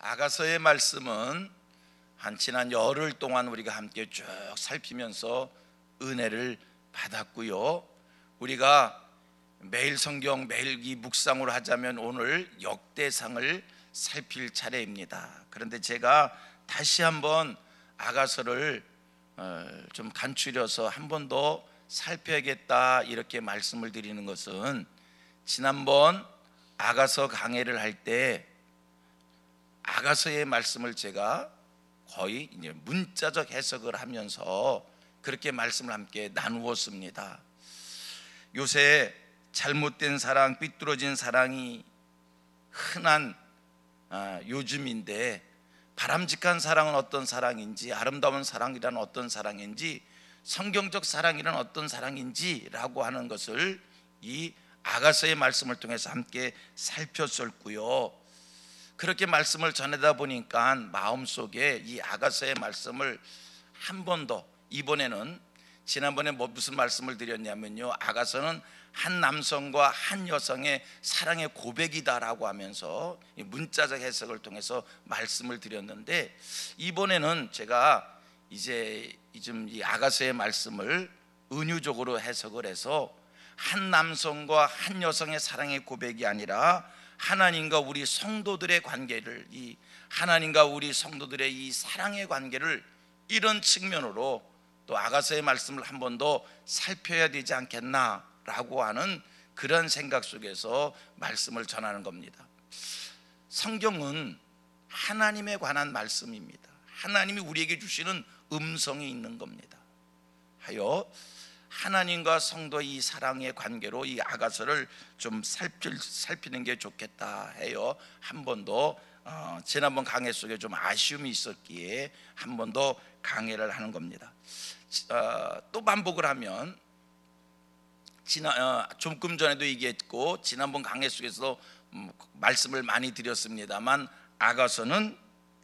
아가서의 말씀은 한 지난 열흘 동안 우리가 함께 쭉 살피면서 은혜를 받았고요. 우리가 매일 성경 매일 이 묵상으로 하자면 오늘 역대상을 살필 차례입니다. 그런데 제가 다시 한번 아가서를 좀 간추려서 한 번 더 살펴야겠다 이렇게 말씀을 드리는 것은, 지난번 아가서 강해를 할 때 아가서의 말씀을 제가 거의 이제 문자적 해석을 하면서 그렇게 말씀을 함께 나누었습니다. 요새 잘못된 사랑, 삐뚤어진 사랑이 흔한 요즘인데, 바람직한 사랑은 어떤 사랑인지, 아름다운 사랑이란 어떤 사랑인지, 성경적 사랑이란 어떤 사랑인지라고 하는 것을 이 아가서의 말씀을 통해서 함께 살폈었고요. 그렇게 말씀을 전하다 보니까 마음속에 이 아가서의 말씀을 한 번 더, 이번에는 지난번에 무슨 말씀을 드렸냐면요, 아가서는 한 남성과 한 여성의 사랑의 고백이다라고 하면서 문자적 해석을 통해서 말씀을 드렸는데, 이번에는 제가 이제 이 아가서의 말씀을 은유적으로 해석을 해서 한 남성과 한 여성의 사랑의 고백이 아니라 하나님과 우리 성도들의 관계를, 이 하나님과 우리 성도들의 이 사랑의 관계를 이런 측면으로 또 아가서의 말씀을 한 번 더 살펴야 되지 않겠나라고 하는 그런 생각 속에서 말씀을 전하는 겁니다. 성경은 하나님에 관한 말씀입니다. 하나님이 우리에게 주시는 음성이 있는 겁니다. 하여 하나님과 성도의 이 사랑의 관계로 이 아가서를 좀 살피는 게 좋겠다 해요. 한 번 더 지난번 강해 속에 좀 아쉬움이 있었기에 한 번 더 강해를 하는 겁니다. 또 반복을 하면 조금 전에도 얘기했고 지난번 강해 속에서 말씀을 많이 드렸습니다만, 아가서는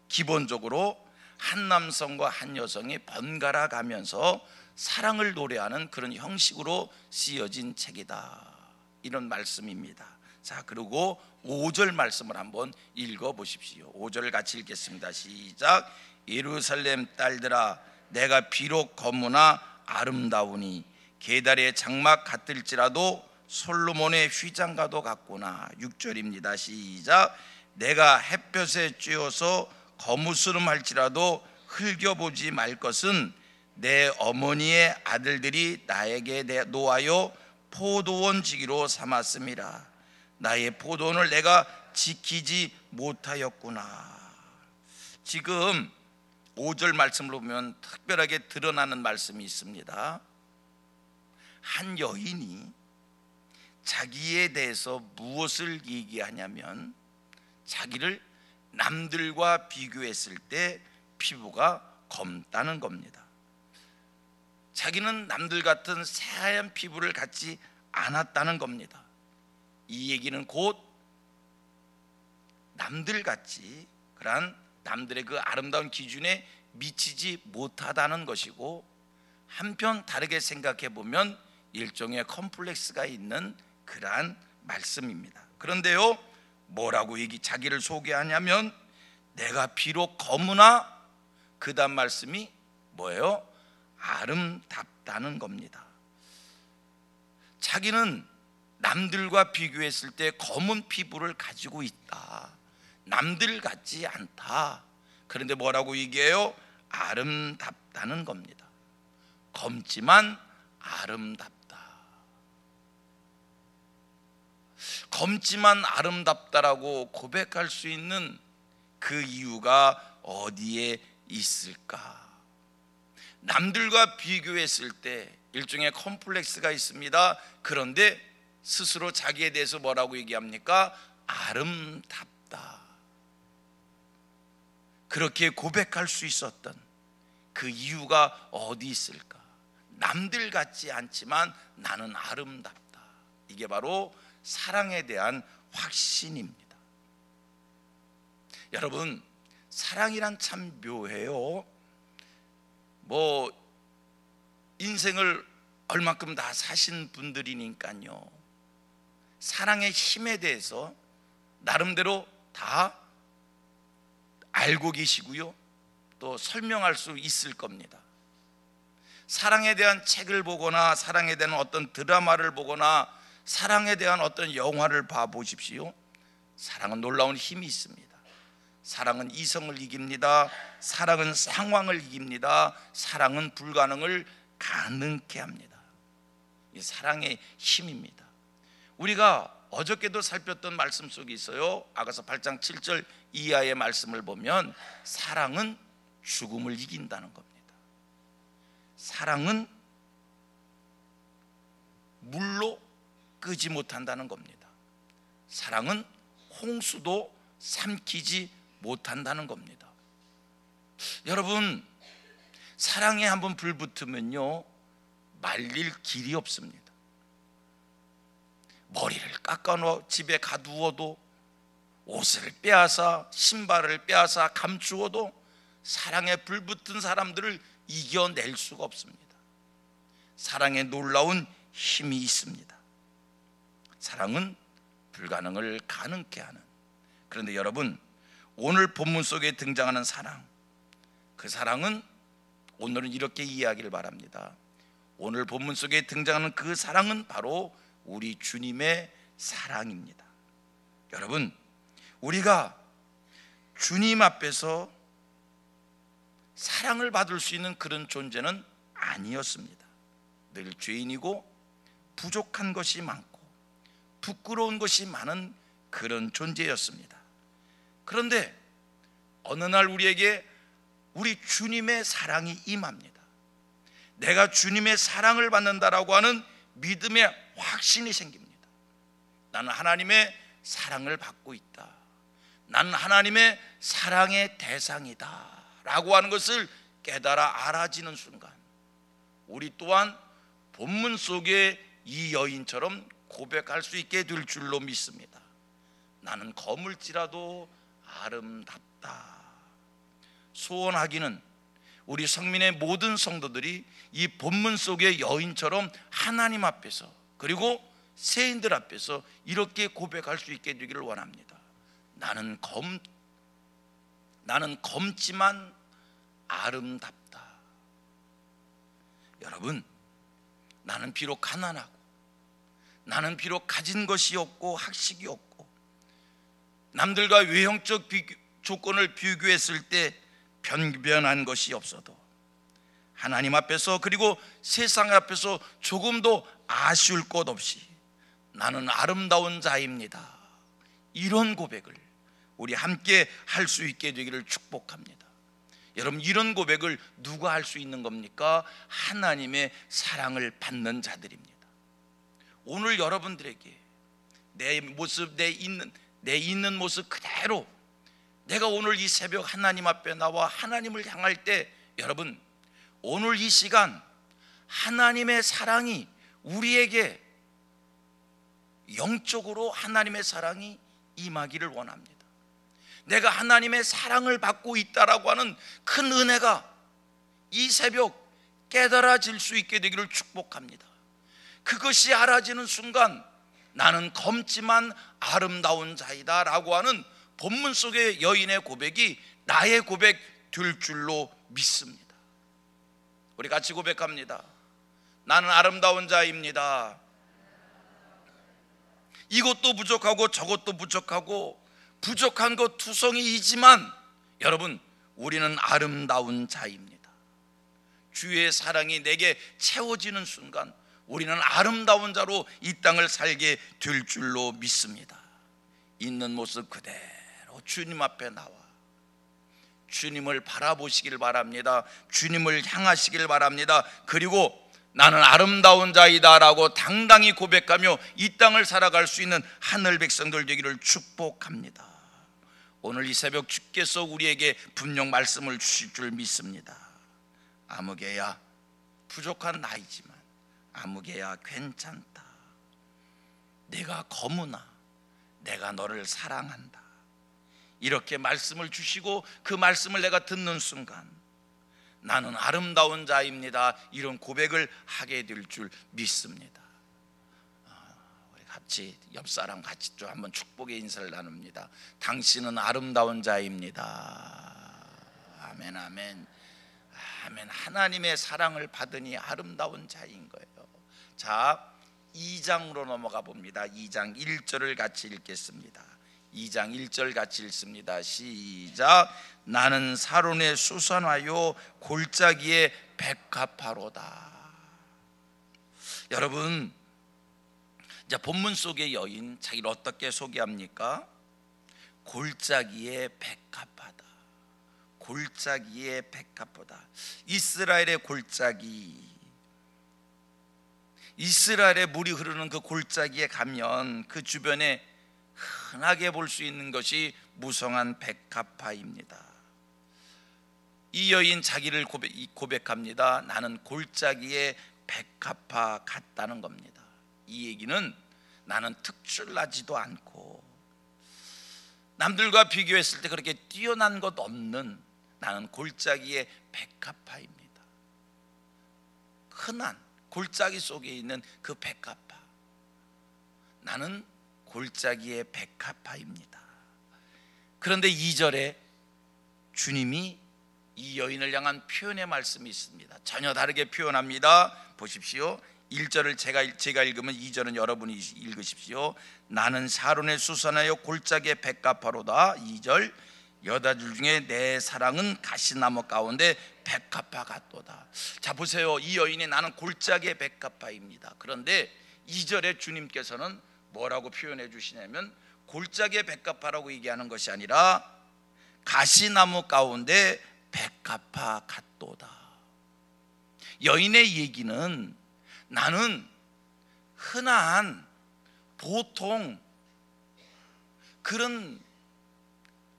기본적으로 한 남성과 한 여성이 번갈아 가면서 사랑을 노래하는 그런 형식으로 쓰여진 책이다, 이런 말씀입니다. 자, 그리고 5절 말씀을 한번 읽어 보십시오. 5절을 같이 읽겠습니다. 시작. 예루살렘 딸들아, 내가 비록 거무나 아름다우니 게달의 장막 같을지라도 솔로몬의 휘장과도 같구나. 6절입니다. 시작. 내가 햇볕에 쬐어서 거무스름할지라도 흘겨보지 말 것은 내 어머니의 아들들이 나에게 놓아요 포도원 지기로 삼았음이라. 나의 포도원을 내가 지키지 못하였구나. 지금 5절 말씀을 보면 특별하게 드러나는 말씀이 있습니다. 한 여인이 자기에 대해서 무엇을 얘기하냐면, 자기를 남들과 비교했을 때 피부가 검다는 겁니다. 자기는 남들 같은 새하얀 피부를 갖지 않았다는 겁니다. 이 얘기는 곧 남들같이 그러한 남들의 그 아름다운 기준에 미치지 못하다는 것이고, 한편 다르게 생각해 보면 일종의 컴플렉스가 있는 그러한 말씀입니다. 그런데요, 뭐라고 자기를 소개하냐면, 내가 비록 거무나, 그 다음 말씀이 뭐예요? 아름답다는 겁니다. 자기는 남들과 비교했을 때 검은 피부를 가지고 있다, 남들 같지 않다. 그런데 뭐라고 얘기해요? 아름답다는 겁니다. 검지만 아름답다. 검지만 아름답다라고 고백할 수 있는 그 이유가 어디에 있을까? 남들과 비교했을 때 일종의 컴플렉스가 있습니다. 그런데 스스로 자기에 대해서 뭐라고 얘기합니까? 아름답다. 그렇게 고백할 수 있었던 그 이유가 어디 있을까? 남들 같지 않지만 나는 아름답다. 이게 바로 사랑에 대한 확신입니다. 여러분, 사랑이란 참 묘해요. 인생을 얼만큼 다 사신 분들이니까요, 사랑의 힘에 대해서 나름대로 다 알고 계시고요, 또 설명할 수 있을 겁니다. 사랑에 대한 책을 보거나 사랑에 대한 어떤 드라마를 보거나 사랑에 대한 어떤 영화를 봐보십시오. 사랑은 놀라운 힘이 있습니다. 사랑은 이성을 이깁니다. 사랑은 상황을 이깁니다. 사랑은 불가능을 가능케 합니다. 이 사랑의 힘입니다. 우리가 어저께도 살폈던 말씀 속에 있어요. 아가서 8장 7절 이하의 말씀을 보면 사랑은 죽음을 이긴다는 겁니다. 사랑은 물로 끄지 못한다는 겁니다. 사랑은 홍수도 삼키지 못한다는 겁니다. 여러분, 사랑에 한번 불 붙으면요, 말릴 길이 없습니다. 머리를 깎아 집에 가두어도, 옷을 빼앗아 신발을 빼앗아 감추어도 사랑에 불붙은 사람들을 이겨낼 수가 없습니다. 사랑에 놀라운 힘이 있습니다. 사랑은 불가능을 가능케 하는. 그런데 여러분, 오늘 본문 속에 등장하는 사랑, 그 사랑은 오늘은 이렇게 이해하기를 바랍니다. 오늘 본문 속에 등장하는 그 사랑은 바로 우리 주님의 사랑입니다. 여러분, 우리가 주님 앞에서 사랑을 받을 수 있는 그런 존재는 아니었습니다. 늘 죄인이고 부족한 것이 많고 부끄러운 것이 많은 그런 존재였습니다. 그런데 어느 날 우리에게 우리 주님의 사랑이 임합니다. 내가 주님의 사랑을 받는다라고 하는 믿음의 확신이 생깁니다. 나는 하나님의 사랑을 받고 있다. 나는 하나님의 사랑의 대상이다 라고 하는 것을 깨달아 알아지는 순간, 우리 또한 본문 속의 이 여인처럼 고백할 수 있게 될 줄로 믿습니다. 나는 거물지라도 아름답다. 소원하기는 우리 성민의 모든 성도들이 이 본문 속의 여인처럼 하나님 앞에서, 그리고 세인들 앞에서 이렇게 고백할 수 있게 되기를 원합니다. 나는 검지만 아름답다. 여러분, 나는 비록 가난하고, 나는 비록 가진 것이 없고 학식이 없고, 남들과 외형적 조건을 비교했을 때 변변한 것이 없어도, 하나님 앞에서 그리고 세상 앞에서 조금도 아쉬울 것 없이 나는 아름다운 자입니다, 이런 고백을 우리 함께 할 수 있게 되기를 축복합니다. 여러분, 이런 고백을 누가 할 수 있는 겁니까? 하나님의 사랑을 받는 자들입니다. 오늘 여러분들에게 내 모습, 내 있는 모습 그대로 내가 오늘 이 새벽 하나님 앞에 나와 하나님을 향할 때, 여러분, 오늘 이 시간 하나님의 사랑이 우리에게 영적으로 하나님의 사랑이 임하기를 원합니다. 내가 하나님의 사랑을 받고 있다라고 하는 큰 은혜가 이 새벽 깨달아질 수 있게 되기를 축복합니다. 그것이 알아지는 순간 나는 검지만 아름다운 자이다 라고 하는 본문 속의 여인의 고백이 나의 고백 될 줄로 믿습니다. 우리 같이 고백합니다. 나는 아름다운 자입니다. 이것도 부족하고 저것도 부족하고 부족한 것 투성이이지만 여러분, 우리는 아름다운 자입니다. 주의 사랑이 내게 채워지는 순간 우리는 아름다운 자로 이 땅을 살게 될 줄로 믿습니다. 있는 모습 그대로 주님 앞에 나와 주님을 바라보시길 바랍니다. 주님을 향하시길 바랍니다. 그리고 나는 아름다운 자이다 라고 당당히 고백하며 이 땅을 살아갈 수 있는 하늘 백성들 되기를 축복합니다. 오늘 이 새벽 주께서 우리에게 분명 말씀을 주실 줄 믿습니다. 아무개야, 부족한 나이지만 아무개야 괜찮다. 내가 거무나 내가 너를 사랑한다. 이렇게 말씀을 주시고 그 말씀을 내가 듣는 순간 나는 아름다운 자입니다, 이런 고백을 하게 될 줄 믿습니다. 우리 같이 옆 사람 같이 좀 한번 축복의 인사를 나눕니다. 당신은 아름다운 자입니다. 아멘, 아멘, 아멘. 하나님의 사랑을 받으니 아름다운 자인 거예요. 자, 2장으로 넘어가 봅니다. 2장 1절을 같이 읽겠습니다. 2장 1절 같이 읽습니다. 시작. 나는 사론의 수선화요 골짜기의 백합화로다. 여러분, 이제 본문 속의 여인 자기를 어떻게 소개합니까? 골짜기의 백합화다. 골짜기의 백합화다. 이스라엘의 골짜기, 이스라엘의 물이 흐르는 그 골짜기에 가면 그 주변에 흔하게 볼 수 있는 것이 무성한 백합화입니다. 이 여인 자기를 고백합니다. 나는 골짜기의 백합화 같다는 겁니다. 이 얘기는 나는 특출나지도 않고 남들과 비교했을 때 그렇게 뛰어난 것 없는 나는 골짜기의 백합화입니다. 흔한 골짜기 속에 있는 그 백합화, 나는 골짜기의 백합화입니다. 그런데 2절에 주님이 이 여인을 향한 표현의 말씀이 있습니다. 전혀 다르게 표현합니다. 보십시오. 1절을 제가 읽으면 2절은 여러분이 읽으십시오. 나는 사론의 수선하여 골짜기의 백합화로다. 2절, 여자들 중에 내 사랑은 가시나무 가운데 백합화 같도다. 자, 보세요. 이 여인이 나는 골짜기의 백합화입니다. 그런데 2절에 주님께서는 뭐라고 표현해 주시냐면 골짜기의 백합화라고 얘기하는 것이 아니라 가시나무 가운데 백합화 같도다. 여인의 얘기는 나는 흔한 보통 그런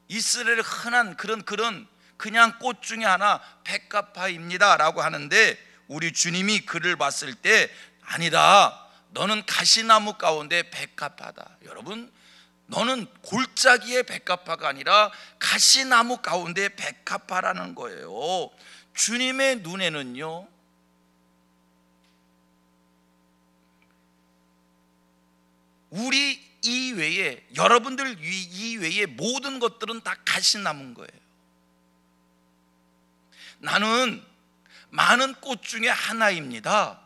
이스라엘의 흔한 그런 그냥 꽃 중에 하나 백합화입니다 라고 하는데, 우리 주님이 그를 봤을 때 아니다, 너는 가시나무 가운데 백합화다. 여러분, 너는 골짜기의 백합화가 아니라 가시나무 가운데 백합화라는 거예요. 주님의 눈에는요, 우리 이외에, 여러분들 이외에 모든 것들은 다 가시나무인 거예요. 나는 많은 꽃 중에 하나입니다.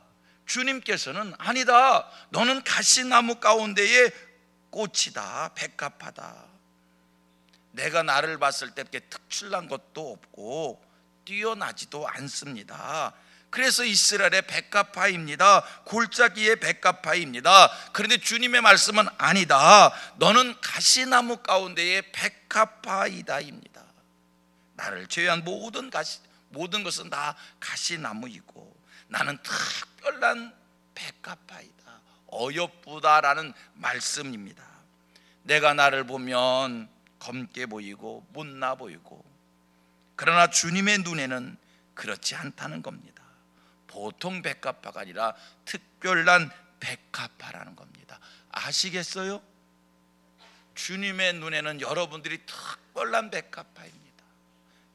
주님께서는 아니다, 너는 가시나무 가운데의 꽃이다, 백합화다. 내가 나를 봤을 때 그렇게 특출난 것도 없고 뛰어나지도 않습니다. 그래서 이스라엘의 백합화입니다. 골짜기의 백합화입니다. 그런데 주님의 말씀은 아니다, 너는 가시나무 가운데의 백합화이다입니다. 나를 제외한 모든 것은 다 가시나무이고 나는 특별한 백합화이다, 어여쁘다라는 말씀입니다. 내가 나를 보면 검게 보이고 못나 보이고, 그러나 주님의 눈에는 그렇지 않다는 겁니다. 보통 백합화가 아니라 특별한 백합화라는 겁니다. 아시겠어요? 주님의 눈에는 여러분들이 특별한 백합화입니다.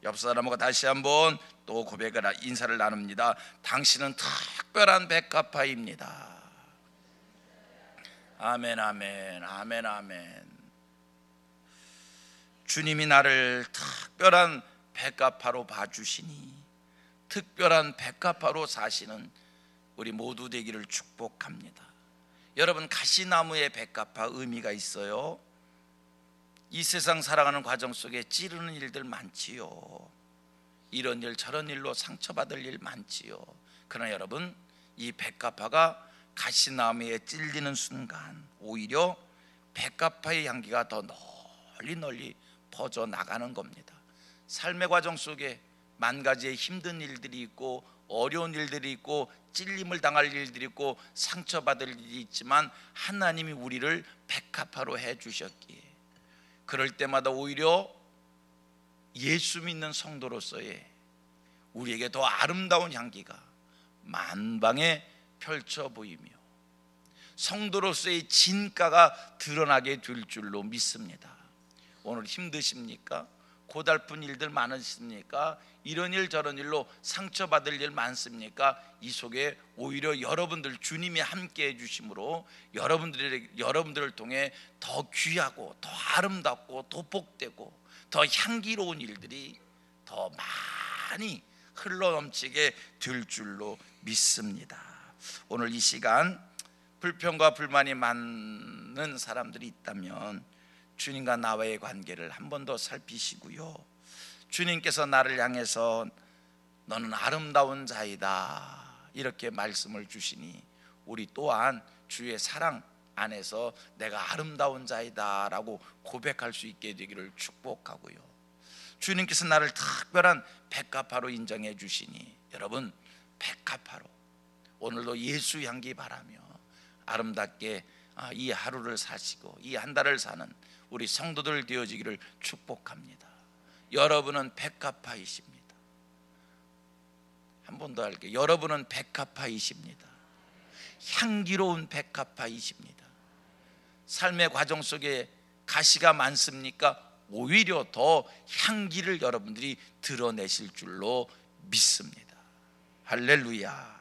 옆 사람과 다시 한번 또 고백을, 인사를 나눕니다. 당신은 특별한 백합화입니다. 아멘, 아멘, 아멘, 아멘. 주님이 나를 특별한 백합화로 봐주시니 특별한 백합화로 사시는 우리 모두 되기를 축복합니다. 여러분, 가시나무의 백합화 의미가 있어요. 이 세상 살아가는 과정 속에 찌르는 일들 많지요. 이런 일 저런 일로 상처받을 일 많지요. 그러나 여러분, 이 백합화가 가시나무에 찔리는 순간 오히려 백합화의 향기가 더 널리 퍼져나가는 겁니다. 삶의 과정 속에 만 가지의 힘든 일들이 있고 어려운 일들이 있고 찔림을 당할 일들이 있고 상처받을 일이 있지만 하나님이 우리를 백합화로 해주셨기에 그럴 때마다 오히려 예수 믿는 성도로서의 우리에게 더 아름다운 향기가 만방에 펼쳐 보이며 성도로서의 진가가 드러나게 될 줄로 믿습니다. 오늘 힘드십니까? 고달픈 일들 많으십니까? 이런 일 저런 일로 상처받을 일 많습니까? 이 속에 오히려 여러분들 주님이 함께 해주심으로 여러분들을 통해 더 귀하고 더 아름답고 더 복되고 더 향기로운 일들이 더 많이 흘러넘치게 될 줄로 믿습니다. 오늘 이 시간 불평과 불만이 많은 사람들이 있다면 주님과 나와의 관계를 한 번 더 살피시고요, 주님께서 나를 향해서 너는 아름다운 자이다 이렇게 말씀을 주시니 우리 또한 주의 사랑 안에서 내가 아름다운 자이다 라고 고백할 수 있게 되기를 축복하고요, 주님께서 나를 특별한 백합화로 인정해 주시니 여러분 백합화로 오늘도 예수 향기 바라며 아름답게 이 하루를 사시고 이 한 달을 사는 우리 성도들 되어지기를 축복합니다. 여러분은 백합화이십니다. 한 번 더 할게요. 여러분은 백합화이십니다. 향기로운 백합화이십니다. 삶의 과정 속에 가시가 많습니까? 오히려 더 향기를 여러분들이 드러내실 줄로 믿습니다. 할렐루야.